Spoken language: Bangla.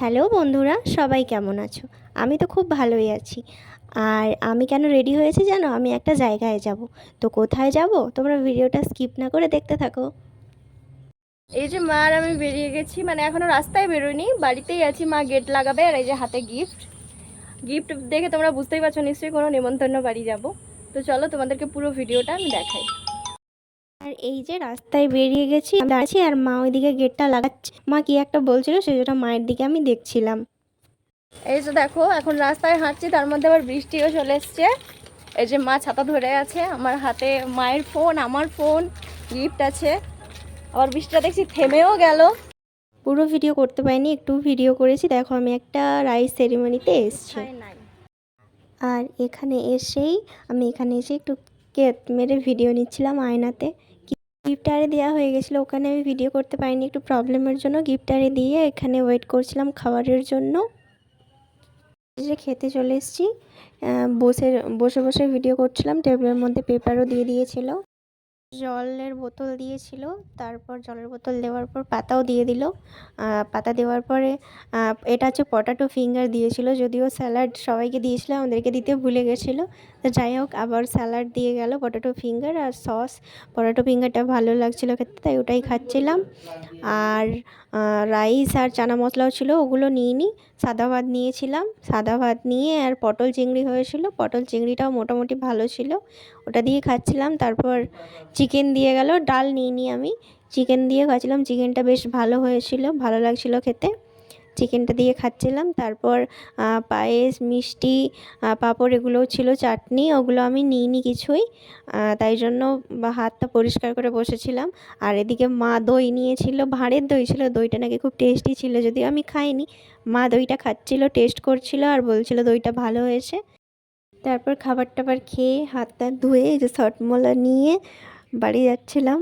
হ্যালো বন্ধুরা, সবাই কেমন আছো? আমি তো খুব ভালোই আছি। আর আমি কেন রেডি হয়েছি জানো? আমি একটা জায়গায় যাব। তো কোথায় যাব তোমরা ভিডিওটা স্কিপ না করে দেখতে থাকো। এই যে মা আর আমি বেরিয়ে গেছি, মানে এখনো রাস্তায় বেরোইনি, বাড়িতেই আছি। মা গেট লাগাবে আর এই যে হাতে গিফট। গিফট দেখে তোমরা বুঝতেই পারছো নিশ্চয়ই কোনো নেমন্তন্ন বাড়ি যাব। তো চলো তোমাদেরকে পুরো ভিডিওটা আমি দেখাই। আর এই যে রাস্তায় বেরিয়ে গেছি আমি আছি, আর মা ওইদিকে গেটটা লাগাচ্ছে। মা কি একটা বলছিল, সেটা মায়ের দিকে আমি দেখছিলাম। এই যে দেখো এখন রাস্তায় হাঁটছি, তার মধ্যে আবার বৃষ্টিও চলে এসছে। এই যে মা ছাতা ধরে আছে, আমার হাতে মায়ের ফোন, আমার ফোন, গিফট আছে। আবার বৃষ্টিটা দেখছি থেমেও গেল। পুরো ভিডিও করতে পারিনি, একটু ভিডিও করেছি। দেখো আমি একটা রাইস সেরিমনিতে এসেছি। আর এখানে এসে একটু কেত মেরে ভিডিও নিচ্ছিলাম আয়নাতে। গিফট আরে দেওয়া হয়ে গেছিলো, ওখানে আমি ভিডিও করতে পারিনি একটু প্রবলেমের জন্য। গিফট আরে দিয়ে এখানে ওয়েট করছিলাম খাবারের জন্য। যে খেতে চলে এসেছি, বসে বসে বসে ভিডিও করছিলাম। টেবিলের মধ্যে পেপারও দিয়ে দিয়েছিল, জলের বোতল দিয়েছিল। তারপর জলের বোতল দেওয়ার পর পাতাও দিয়ে দিল। পাতা দেওয়ার পরে এটা হচ্ছে পটাটো ফিঙ্গার দিয়েছিল, যদিও স্যালাড সবাইকে দিয়েছিল, আমাদেরকে দিতে ভুলে গেছিলো। তো যাই হোক, আবার স্যালাড দিয়ে গেল, পটাটো ফিঙ্গার আর সস। পটাটো ফিঙ্গারটা ভালো লাগছিলো খেতে, তাই ওটাই খাচ্ছিলাম। আর রাইস আর চানা মশলাও ছিল, ওগুলো নিইনি। সাদা ভাত নিয়েছিলাম, সাদা ভাত নিয়ে আর পটল চিংড়ি হয়েছিল, পটল চিংড়িটাও মোটামুটি ভালো ছিল, ওটা দিয়ে খাচ্ছিলাম। তারপর চিকেন দিয়ে গেল, ডাল নিইনি আমি, চিকেন দিয়ে খাচ্ছিলাম। চিকেনটা বেশ ভালো হয়েছিল, ভালো লাগছিল খেতে, চিকেনটা দিয়ে খাচ্ছিলাম। তারপর পায়েস, মিষ্টি, পাঁপড় এগুলোও ছিল, চাটনি, ওগুলো আমি নিইনি কিছুই। তাই জন্য হাতটা পরিষ্কার করে বসেছিলাম। আর এদিকে মা দই নিয়েছিল, ভাঁড়ের দই ছিল, দইটা নাকি খুব টেস্টি ছিল, যদিও আমি খাইনি। মা দইটা খাচ্ছিল, টেস্ট করছিল আর বলছিল দইটা ভালো হয়েছে। তারপর খাবার টাবার খেয়ে হাত টাত ধুয়ে এই যে শর্টমোলা নিয়ে বাড়ি যাচ্ছিলাম।